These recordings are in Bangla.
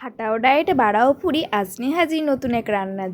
হাঁটাও ডায়েট বাড়াও ফুরি আজ নিয়ে হাজির নতুন এক রান্নার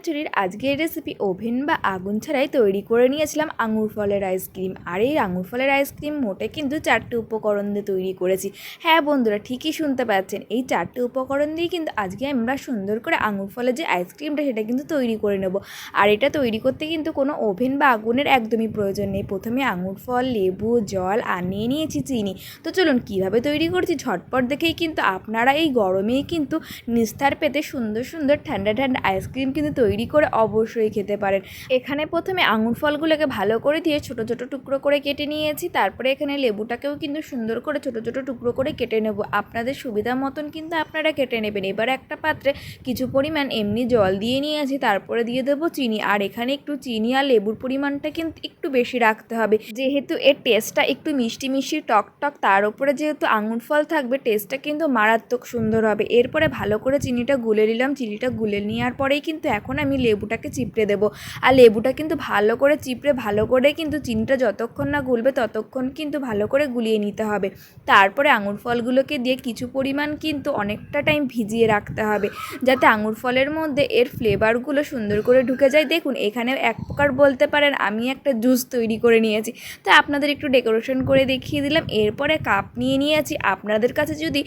ঝুড়ির আজকের রেসিপি ওভেন বা আগুন ছাড়াই তৈরি করে নিয়েছিলাম আঙুর ফলের আইসক্রিম। আর এই আঙুর ফলের আইসক্রিম মোটে কিন্তু 4টে উপকরণ দিয়ে তৈরি করেছি। হ্যাঁ বন্ধুরা, ঠিকই শুনতে পাচ্ছেন, এই 4টে উপকরণ দিয়ে কিন্তু আজকে আমরা সুন্দর করে আঙুর ফলের যে আইসক্রিমটা সেটা কিন্তু তৈরি করে নেব। আর এটা তৈরি করতে কিন্তু কোনো ওভেন বা আগুনের একদমই প্রয়োজন নেই। প্রথমে আঙুর ফল, লেবু, জল আর নিয়ে নিয়েছি চিনি। তো চলুন কীভাবে তৈরি করছি ঝটপট দেখেই কিন্তু আপনারা এই গরমেই কিন্তু নিস্তার পেতে সুন্দর সুন্দর ঠান্ডা ঠান্ডা আইসক্রিম কিন্তু তৈরি করে অবশ্যই খেতে পারেন। এখানে প্রথমে আঙুর ফলগুলোকে ভালো করে দিয়ে ছোট ছোট টুকরো করে কেটে নিয়েছি। তারপরে এখানে লেবুটাকেও কিন্তু সুন্দর করে ছোট ছোট টুকরো করে কেটে নেব। আপনাদের সুবিধা মতন কিন্তু আপনারা কেটে নেবেন। এবার একটা পাত্রে কিছু পরিমাণ এমনি জল দিয়ে নিয়েছি, তারপরে দিয়ে দেবো চিনি। আর এখানে একটু চিনি আর লেবুর পরিমাণটা কিন্তু একটু বেশি রাখতে হবে, যেহেতু এর টেস্টটা একটু মিষ্টি মিষ্টি টক টক, তার উপরে যেহেতু আঙুর ফল থাকবে টেস্টটা কিন্তু মারাত্মক সুন্দর হবে। এরপরে ভালো করে চিনিটা গুলে নিলাম। চিনিটা গুলে নেওয়ার পরেই কিন্তু এখন আমি লেবুটাকে চিপড়ে দেবো। আর লেবুটা কিন্তু ভালো করে চিপড়ে ভালো করে কিন্তু চিনিটা যতক্ষণ না গুলবে ততক্ষণ কিন্তু ভালো করে গুলিয়ে নিতে হবে। তারপরে আঙুর ফলগুলোকে দিয়ে কিছু পরিমাণ কিন্তু অনেকটা টাইম ভিজিয়ে রাখতে হবে, যাতে আঙুর ফলের মধ্যে এর ফ্লেভারগুলো সুন্দর করে ঢুকে যায়। দেখুন এখানে এক প্রকার বলতে পারেন আমি একটা জুস তৈরি করে নিয়েছি, তো আপনাদের একটু ডেকোরেশন করে দেখিয়ে দিলাম। এরপরে কাপ নিয়ে নিয়েছি। আপনাদের কাছে যদি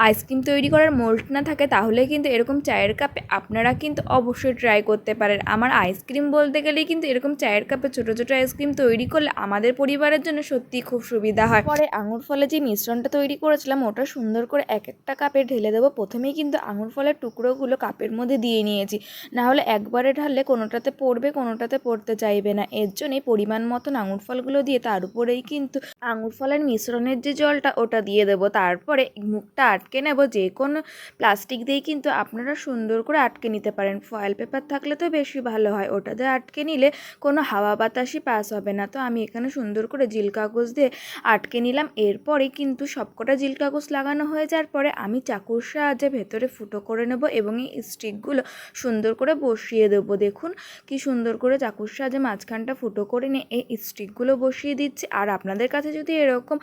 আইসক্রিম তৈরি করার মোল্ড না থাকে তাহলে কিন্তু এরকম চায়ের কাপে আপনারা কিন্তু অবশ্যই ট্রাই করতে পারেন। আমার আইসক্রিম বলতে গেলেই কিন্তু এরকম চায়ের কাপে ছোটো ছোটো আইসক্রিম তৈরি করলে আমাদের পরিবারের জন্য সত্যিই খুব সুবিধা হয়। পরে আঙুর ফলে যে মিশ্রণটা তৈরি করেছিলাম ওটা সুন্দর করে এক একটা কাপে ঢেলে দেবো। প্রথমেই কিন্তু আঙুর ফলের টুকরোগুলো কাপের মধ্যে দিয়ে নিয়েছি, না হলে একবারে ঢাললে কোনোটাতে পড়বে কোনোটাতে পড়তে চাইবে না। এর জন্যই পরিমাণ মতন আঙুর ফলগুলো দিয়ে তার উপরেই কিন্তু আঙুর ফলের মিশ্রণের যে জলটা ওটা দিয়ে দেবো। তারপরে মুখটা আটকে নেব। যে কোনো প্লাস্টিক দিয়ে কিন্তু আপনারা সুন্দর করে আটকে নিতে পারেন। ফয়েল পেপার থাকলে তো বেশি ভালো হয়, ওটাতে আটকে নিলে কোনো হাওয়া বাতাসই পাস হবে না। তো আমি এখানে সুন্দর করে জিল কাগজ দিয়ে আটকে নিলাম। এরপরে কিন্তু সবকটা জিল কাগজ লাগানো হয়ে যাওয়ার পরে আমি চাকুর সাহায্যে ভেতরে ফুটো করে নেব এবং এই স্টিকগুলো সুন্দর করে বসিয়ে দেবো। দেখুন কি সুন্দর করে চাকুর সাহায্যে মাঝখানটা ফুটো করে নিয়ে এই স্টিকগুলো বসিয়ে দিচ্ছি। আর আপনাদের কাছে যদি এরকম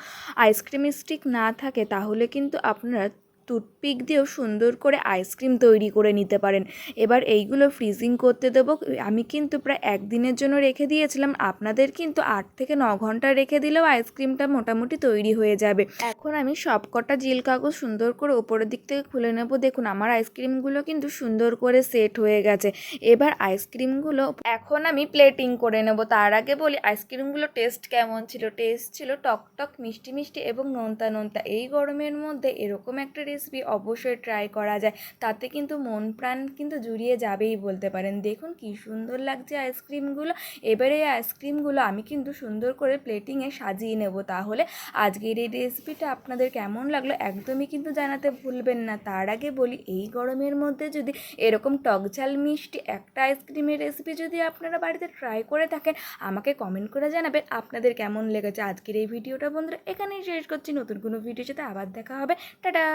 আইসক্রিম স্টিক না থাকে তাহলে কিন্তু আপনারা টুথপিক দিয়েও সুন্দর করে আইসক্রিম তৈরি করে নিতে পারেন। এবার এইগুলো ফ্রিজিং করতে দেবো। আমি কিন্তু প্রায় একদিনের জন্য রেখে দিয়েছিলাম। আপনাদের কিন্তু 8 থেকে 9 ঘন্টা রেখে দিলেও আইসক্রিমটা মোটামুটি তৈরি হয়ে যাবে। এখন আমি সবকটা জিল কাগজ সুন্দর করে উপরের দিক থেকে খুলে নেব। দেখুন আমার আইসক্রিমগুলো কিন্তু সুন্দর করে সেট হয়ে গেছে। এবার আইসক্রিমগুলো এখন আমি প্লেটিং করে নেব। তার আগে বলি আইসক্রিমগুলো টেস্ট কেমন ছিল। টেস্ট ছিল টক টক, মিষ্টি মিষ্টি এবং নোনতা নোনতা। এই গরমের মধ্যে এরকম একটা রেসিপি অবশ্যই ট্রাই করা যায়, তাতে কিন্তু মন প্রাণ কিন্তু জুড়িয়ে যাবেই বলতে পারেন। দেখুন কি সুন্দর লাগছে আইসক্রিমগুলো। এবারে এই আইসক্রিমগুলো আমি কিন্তু সুন্দর করে প্লেটিংয়ে সাজিয়ে নেব। তাহলে আজকের এই রেসিপিটা আপনাদের কেমন লাগলো একদমই কিন্তু জানাতে ভুলবেন না। তার আগে বলি এই গরমের মধ্যে যদি এরকম টক ঝাল মিষ্টি একটা আইসক্রিমের রেসিপি যদি আপনারা বাড়িতে ট্রাই করে থাকেন আমাকে কমেন্ট করে জানাবেন আপনাদের কেমন লেগেছে। আজকের এই ভিডিওটা বন্ধুরা এখানেই শেষ করছি। নতুন কোনো ভিডিওর সাথে আবার দেখা হবে। টাটা।